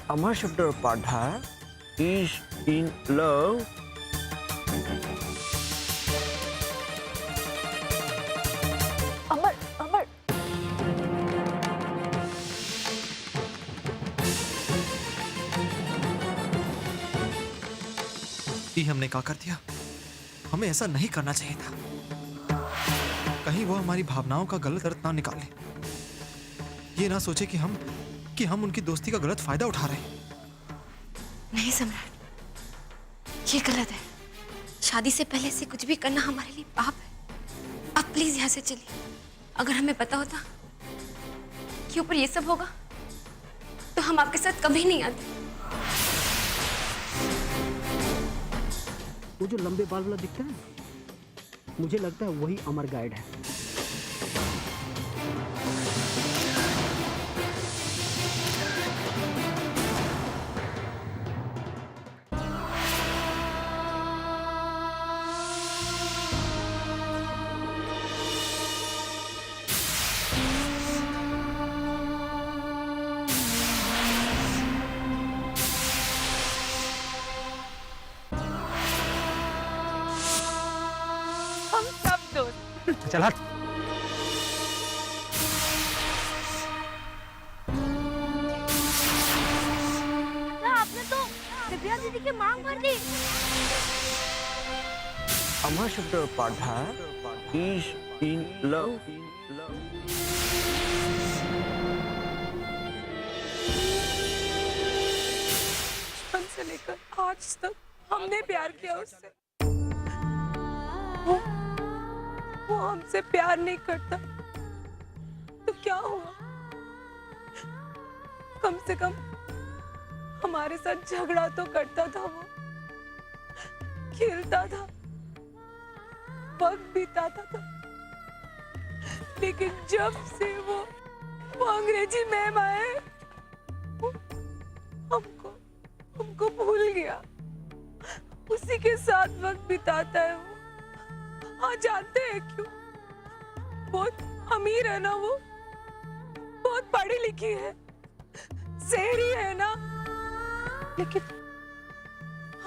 Amar Shafter Padha is in love. Amar Amar ये हमने क्या कर दिया? हमें ऐसा नहीं करना चाहिए था। कहीं वो हमारी भावनाओं का गलत अर्थ ना निकाले। ये ना सोचे कि हम उनकी दोस्ती का गलत फायदा उठा रहे हैं। नहीं सम्राट, ये गलत है। शादी से पहले से कुछ भी करना हमारे लिए पाप है। आप प्लीज यहाँ से चलिए। अगर हमें पता होता कि ऊपर ये सब होगा तो हम आपके साथ कभी नहीं आते। वो जो लंबे बाल वाला दिखता है, मुझे लगता है वही अमर गाइड है। हम सब दोस्त। चल हट। आपने तो दिव्या दीदी की मांग भर दी। Amar Shafter Padha is in love. बचपन से लेकर आज तक हमने प्यार किया उससे। वो हमसे प्यार नहीं करता तो क्या हुआ? कम से कम हमारे साथ झगड़ा तो करता था, वो खेलता था, वक्त बिताता था। लेकिन जब से वो अंग्रेजी मैम आए, वो हमको भूल गया। उसी के साथ वक्त बिताता है वो। हाँ, जानते हैं क्यों? बहुत अमीर है ना वो, बहुत पढ़ी लिखी है, शहरी है ना। लेकिन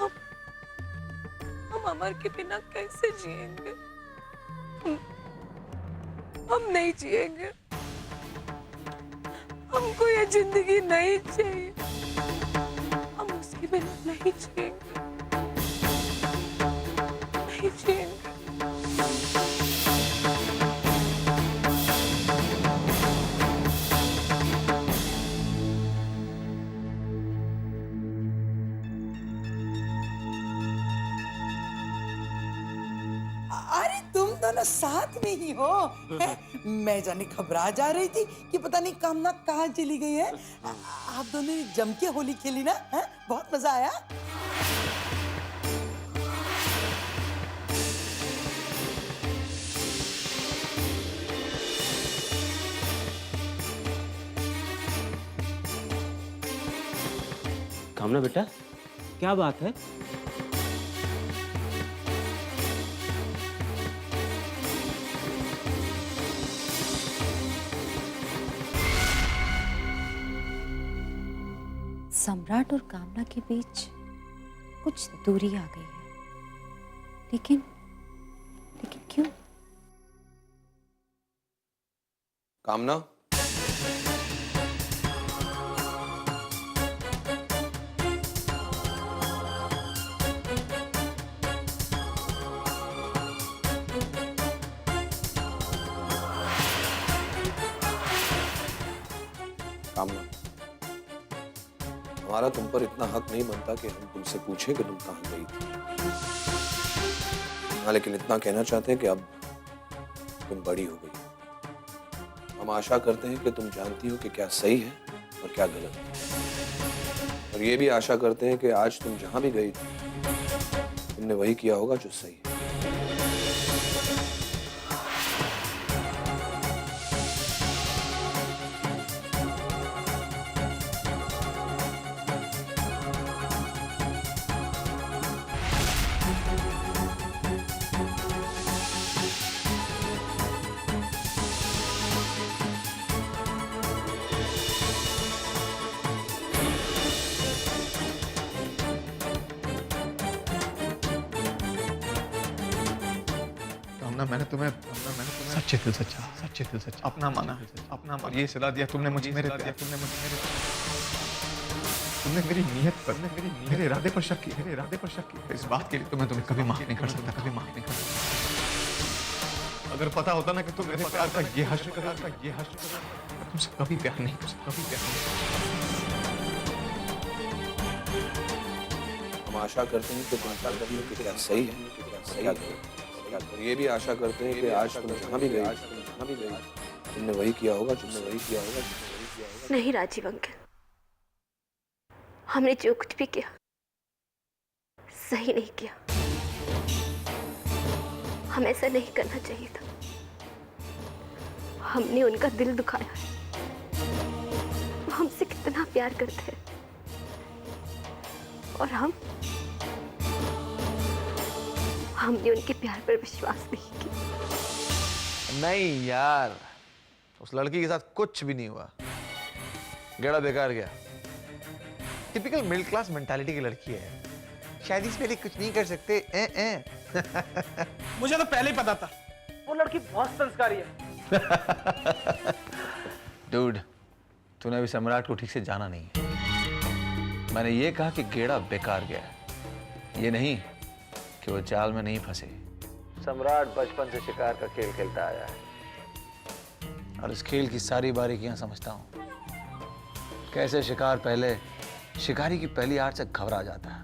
हम अमर के बिना कैसे जिएंगे? हम नहीं जिएंगे। हमको ये जिंदगी नहीं चाहिए। हम उसके बिना नहीं जिएंगे, नहीं जिएंगे। अरे तुम दोनों साथ में ही हो। मैं जाने घबरा जा रही थी कि पता नहीं कामना कहाँ चली गई है। आप दोनों ने जम के होली खेली ना? है? बहुत मजा आया। कामना बेटा, क्या बात है? सम्राट और कामना के बीच कुछ दूरी आ गई है, लेकिन क्यों? कामना, कामना, हमारा तुम पर इतना हक नहीं बनता कि हम तुमसे पूछें कि तुम कहाँ गई थी। हाँ, लेकिन इतना कहना चाहते हैं कि अब तुम बड़ी हो गई। हम आशा करते हैं कि तुम जानती हो कि क्या सही है और क्या गलत है। और ये भी आशा करते हैं कि आज तुम जहां भी गई थी तुमने वही किया होगा जो सही है। वरना मैंने तुम्हें सच्चे दिल सच्चा अपना माना, और ये सिला दिया तुमने मुझे, तुमने मेरी नीयत पर, मेरे इरादे पर शक किया। इस बात के लिए तो मैं तुम्हें कभी माफ नहीं कर सकता, अगर पता होता ना कि तुम मेरे प्यार का ये हश्र करोगे, मैं तुमसे कभी प्यार नहीं कर सकता, हम आशा करते हैं कि तुम जानती हो कि क्या सही है, क्या गलत है। और ये भी आशा करते हैं कि आज तुम जहाँ भी गई तुमने वही किया होगा। नहीं राजीव अंकल, हमने जो कुछ भी किया सही नहीं किया। हम ऐसा नहीं करना चाहिए था। हमने उनका दिल दुखाया है। वो हमसे कितना प्यार करते हैं और हमने उनके प्यार पर विश्वास नहीं किया। नहीं यार, उस लड़की के साथ कुछ भी नहीं हुआ, गेड़ा बेकार गया। टिपिकल मिडिल क्लास मेंटालिटी की लड़की है, शादी से पहले कुछ नहीं कर सकते। मुझे तो पहले ही पता था वो लड़की बहुत संस्कारी है। डूड, तूने अभी सम्राट को ठीक से जाना नहीं है। मैंने ये कहा कि गेड़ा बेकार गया, ये नहीं कि वो जाल में नहीं फंसे। सम्राट बचपन से शिकार का खेल खेलता आया है और इस खेल की सारी बारीकियां समझता हूं। कैसे शिकार पहले शिकारी की पहली आड़ से घबरा जाता है,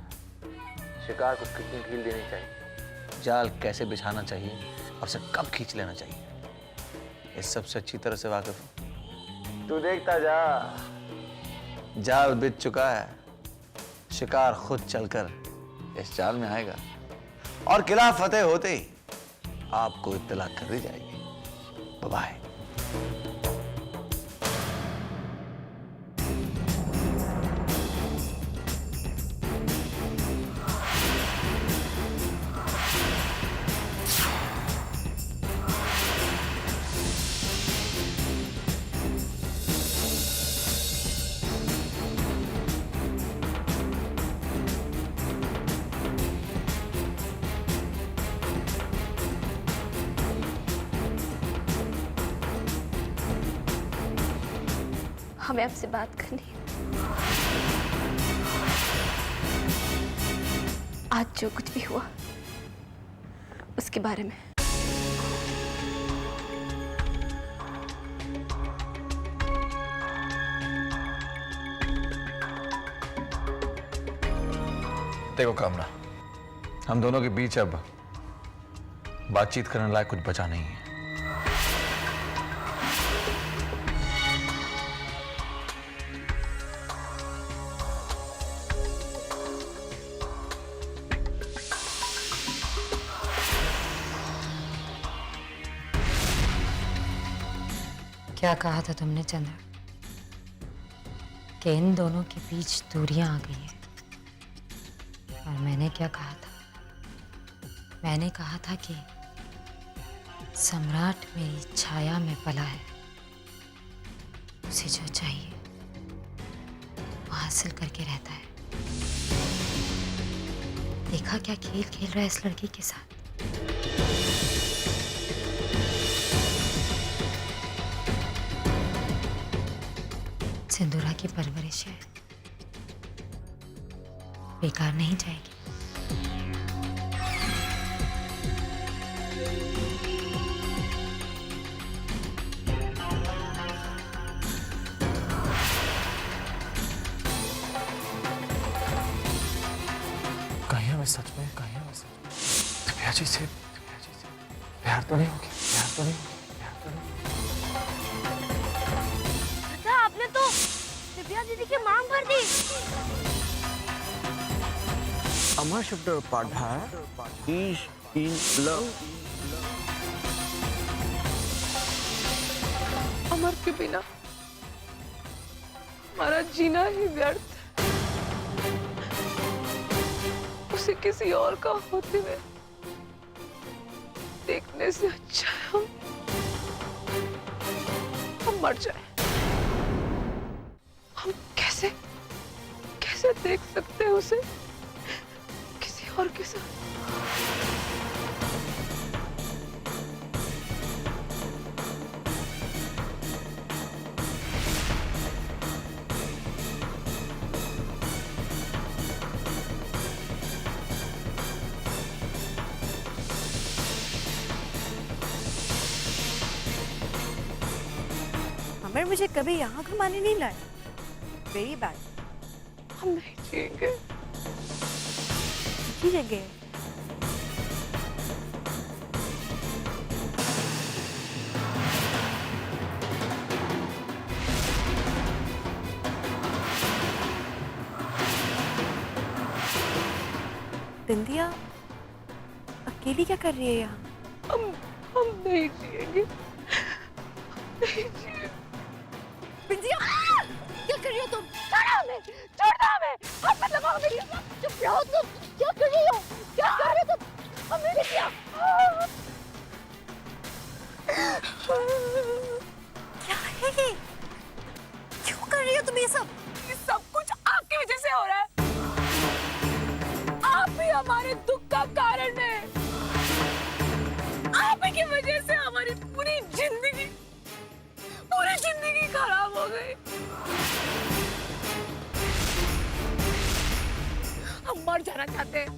शिकार को कितनी ढील देनी चाहिए, जाल कैसे बिछाना चाहिए और उसे कब खींच लेना चाहिए, इस सबसे अच्छी तरह से वाकिफ हूं। तू देखता जा, जाल बिछ चुका है, शिकार खुद चलकर इस जाल में आएगा और किला फतेह होते ही आपको इत्तला कर दी जाएगी। बाय। हमें आपसे बात करनी है। आज जो कुछ भी हुआ उसके बारे में। देखो कामना, हम दोनों के बीच अब बातचीत करने लायक कुछ बचा नहीं है। क्या कहा था तुमने चंद्र कि इन दोनों के बीच दूरियां आ गई हैं? और मैंने क्या कहा था? मैंने कहा था कि सम्राट मेरी छाया में पला है, उसे जो चाहिए वो हासिल करके रहता है। देखा क्या खेल खेल रहा है इस लड़की के साथ। सिंदूरा की परवरिश है, बेकार नहीं जाएगी। कहीं हमें सच में दिव्या जी से प्यार तो नहीं होगी, आपने तो दिव्या दीदी की मांग भर दी। Amar Shabda Padha is in love. अमर के बिना हमारा जीना ही व्यर्थ है। उसे किसी और का होते हुए देखने से अच्छा है हम मर जाए। हम कैसे देख सकते हैं उसे किसी और के साथ? अमर मुझे कभी यहाँ घुमाने नहीं लाए। Very bad. हम नहीं जिएंगे। जिएंगे। बिंदिया अकेली क्या कर रही है यहाँ? हम नहीं जिएंगे। बिंदिया क्या कर रही हो तुम? छोड़ दो हमें। हाथ मत लगाओ मेरी। चुप रहो तुम। क्या कर रही हो? क्या कर रही हो तुम? हमें बिंदिया क्या है ये? क्यों कर रही हो तुम ये सब? ये सब कुछ आपकी वजह से हो रहा है। आप ही हमारे दुख का कारण है। आप ही की वजह से हमारी पूरी जिंदगी खराब हो गई। हम मर जाना चाहते हैं।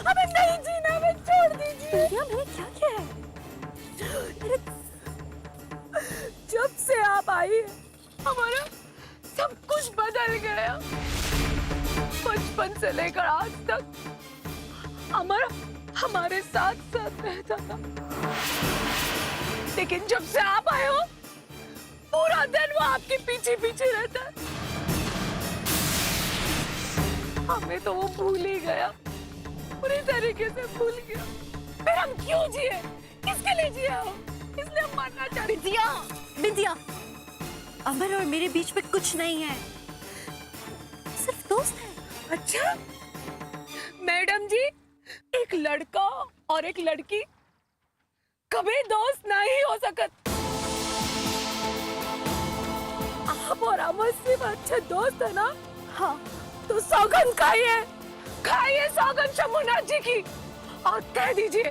हमें नहीं जीना, हमें छोड़ दीजिए। बिंदिया मैंने क्या किया है? जब से आप आई है हमारा सब कुछ बदल गया। बचपन से लेकर आज तक अमर हमारे साथ साथ रहता था, लेकिन जब से आप आए हो पूरा दिन वो आपके पीछे पीछे रहता है। हमें तो वो भूल ही गया, पूरी तरीके से भूल गया। फिर हम क्यों जिए? किसके लिए जिए हो? इसलिए हम मरना चाहते। बिंदिया अमर और मेरे बीच में कुछ नहीं है, सिर्फ दोस्त है। अच्छा मैडम जी, एक लड़का और एक लड़की कभी दोस्त नहीं हो सकते। आप और अमर सिर्फ अच्छे दोस्त है ना? हाँ तो सौगंध खाइए सौगंध शंभुनाथ जी की, और कह दीजिए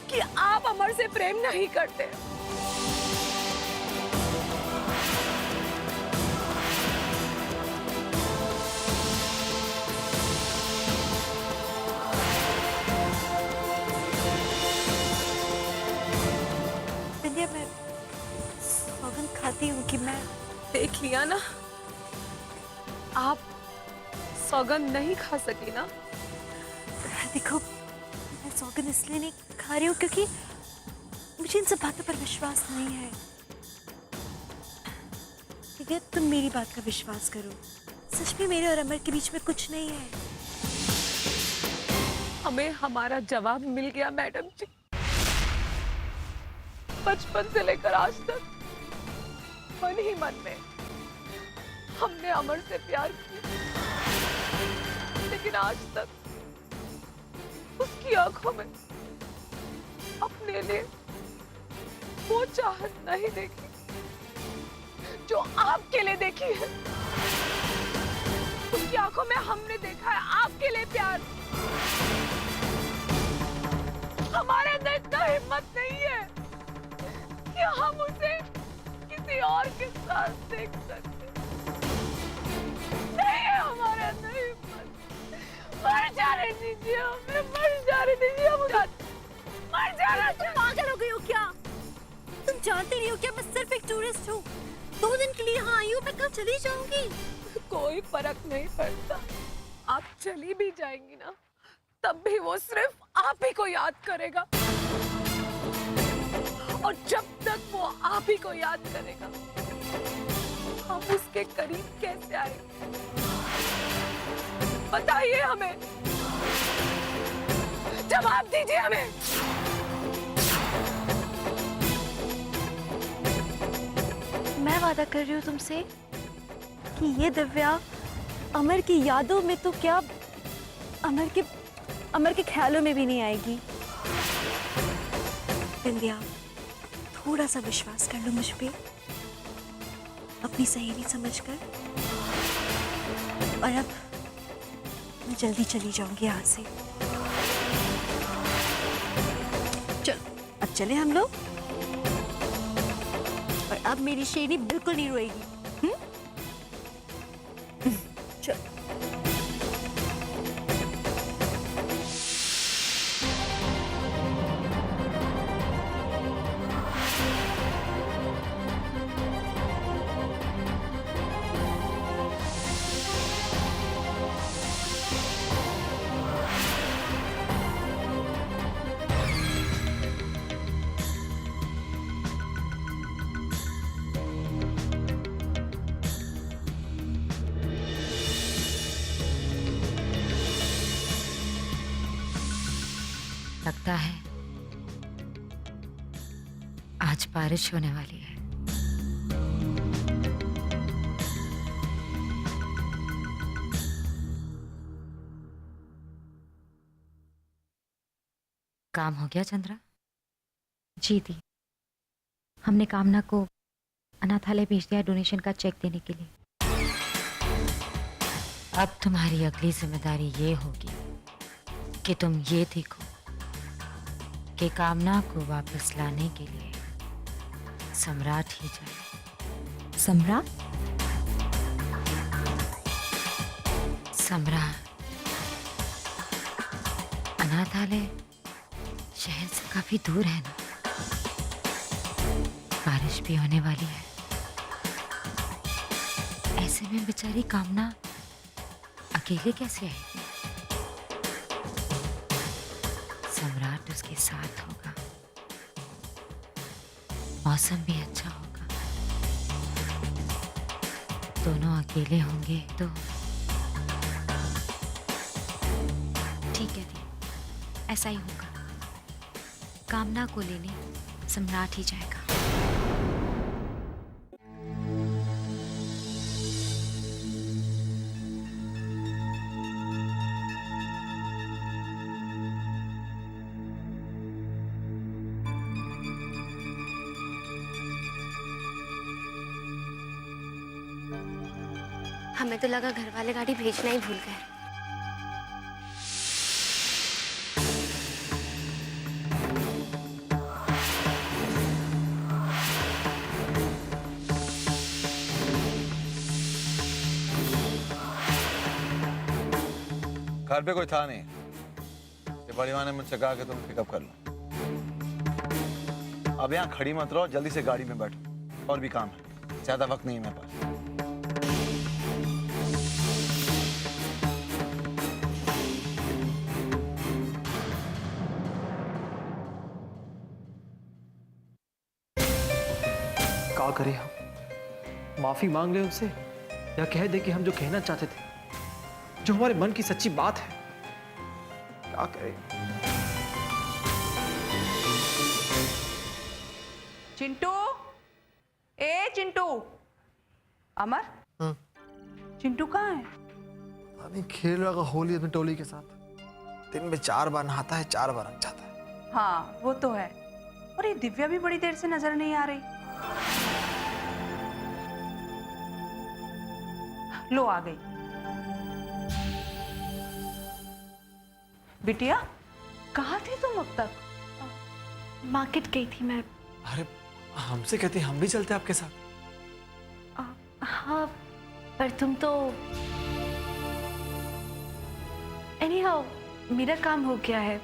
कि आप अमर से प्रेम नहीं करते। बिंदिया मैं सौगंध खाती हूँ कि मैं देख लिया ना, आप सौगंध नहीं खा सकी ना। देखो मैं सौगंध इसलिए नहीं खा रही हूँ क्योंकि मुझे इन सब बातों पर विश्वास नहीं है। ठीक है तुम मेरी बात का विश्वास करो, सच में मेरे और अमर के बीच में कुछ नहीं है। हमें हमारा जवाब मिल गया मैडम जी। बचपन से लेकर आज तक मन ही मन में हमने अमर से प्यार किया, लेकिन आज तक उसकी आंखों में अपने लिए वो चाहत नहीं देखी जो आपके लिए देखी है। उसकी आंखों में हमने देखा है आपके लिए प्यार। हमारे अंदर इतना हिम्मत नहीं है कि हम उसे किसी और के साथ देख सकते। नहीं है हमारे अंदर हिम्मत। मर जाने दीजिए हमें, मर जाने दीजिए। हम मर जाना। तुम पागल हो गई हो क्या? तुम जानते नहीं हो क्या मैं सिर्फ एक टूरिस्ट हूँ, 2 दिन के लिए यहाँ आई हूँ, मैं कल चली जाऊंगी। कोई फर्क नहीं पड़ता, आप चली भी जाएंगी ना तब भी वो सिर्फ आप ही को याद करेगा, और जब तक वो आप ही को याद करेगा हम उसके करीब कैसे आएंगे? बताइए हमें, जवाब दीजिए हमें। मैं वादा कर रही हूँ तुमसे कि ये दिव्या अमर की यादों में तो क्या अमर के ख्यालों में भी नहीं आएगी। बिंदिया थोड़ा सा विश्वास कर लो मुझ पे, अपनी सहेली समझकर। और अब मैं जल्दी चली जाऊंगी यहाँ से। चलो अब चले हम लोग, और अब मेरी शेरनी बिल्कुल नहीं रोएगी। चलो। लगता है आज बारिश होने वाली है। काम हो गया चंद्रा? जी दी, हमने कामना को अनाथालय भेज दिया डोनेशन का चेक देने के लिए। अब तुम्हारी अगली जिम्मेदारी ये होगी कि तुम ये देखो कि कामना को वापस लाने के लिए सम्राट ही जाए। सम्राट? सम्राट अनाथालय शहर से काफी दूर है ना, बारिश भी होने वाली है। ऐसे में बेचारी कामना अकेले कैसे आएगी? सम्राट उसके साथ होगा, मौसम भी अच्छा होगा, दोनों अकेले होंगे तो ठीक है दी, ऐसा ही होगा। कामना को लेने सम्राट ही जाएगा। हमें तो लगा घर वाले गाड़ी भेजना ही भूल गए। घर पे कोई था नहीं, ये बड़ी माँ ने मुझसे कहा कि तुम पिकअप कर लो। अब यहाँ खड़ी मत रहो, जल्दी से गाड़ी में बैठो, और भी काम है, ज्यादा वक्त नहीं है मेरे पास। क्या करें हम? माफी मांग ले उनसे या कह दे कि हम जो कहना चाहते थे, जो हमारे मन की सच्ची बात है, क्या करें? चिंटू, ए चिंटू, अमर, चिंटू कहाँ है? नहीं, खेल रहा होगा होली अपनी टोली के साथ। दिन में 4 बार नहाता है, 4 बार रंग जाता है। हाँ वो तो है। और ये दिव्या भी बड़ी देर से नजर नहीं आ रही। लो आ गई। बिटिया, कहाँ थी तुम अब तक? मार्केट गई थी मैं। अरे हमसे कहते हम भी चलते आपके साथ। हाँ, पर तुम तो एनीहाउ मेरा काम हो गया है।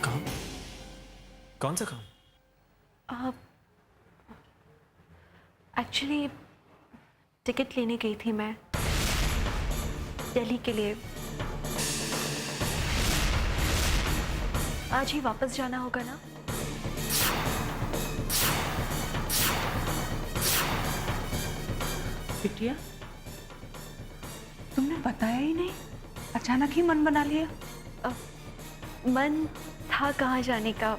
काम? कौन सा काम? एक्चुअली टिकट लेने गई थी मैं दिल्ली के लिए। आज ही वापस जाना होगा ना? बिटिया, तुमने बताया ही नहीं, अचानक ही मन बना लिया। मन था कहाँ जाने का।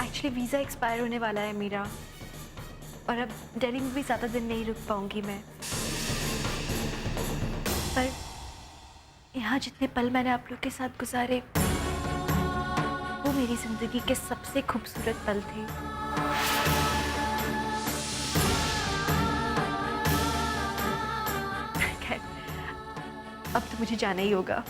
एक्चुअली वीज़ा एक्सपायर होने वाला है मेरा, और अब दिल्ली में भी ज़्यादा दिन नहीं रुक पाऊंगी मैं। पर यहाँ जितने पल मैंने आप लोग के साथ गुजारे, वो मेरी जिंदगी के सबसे खूबसूरत पल थे। खैर, अब तो मुझे जाना ही होगा।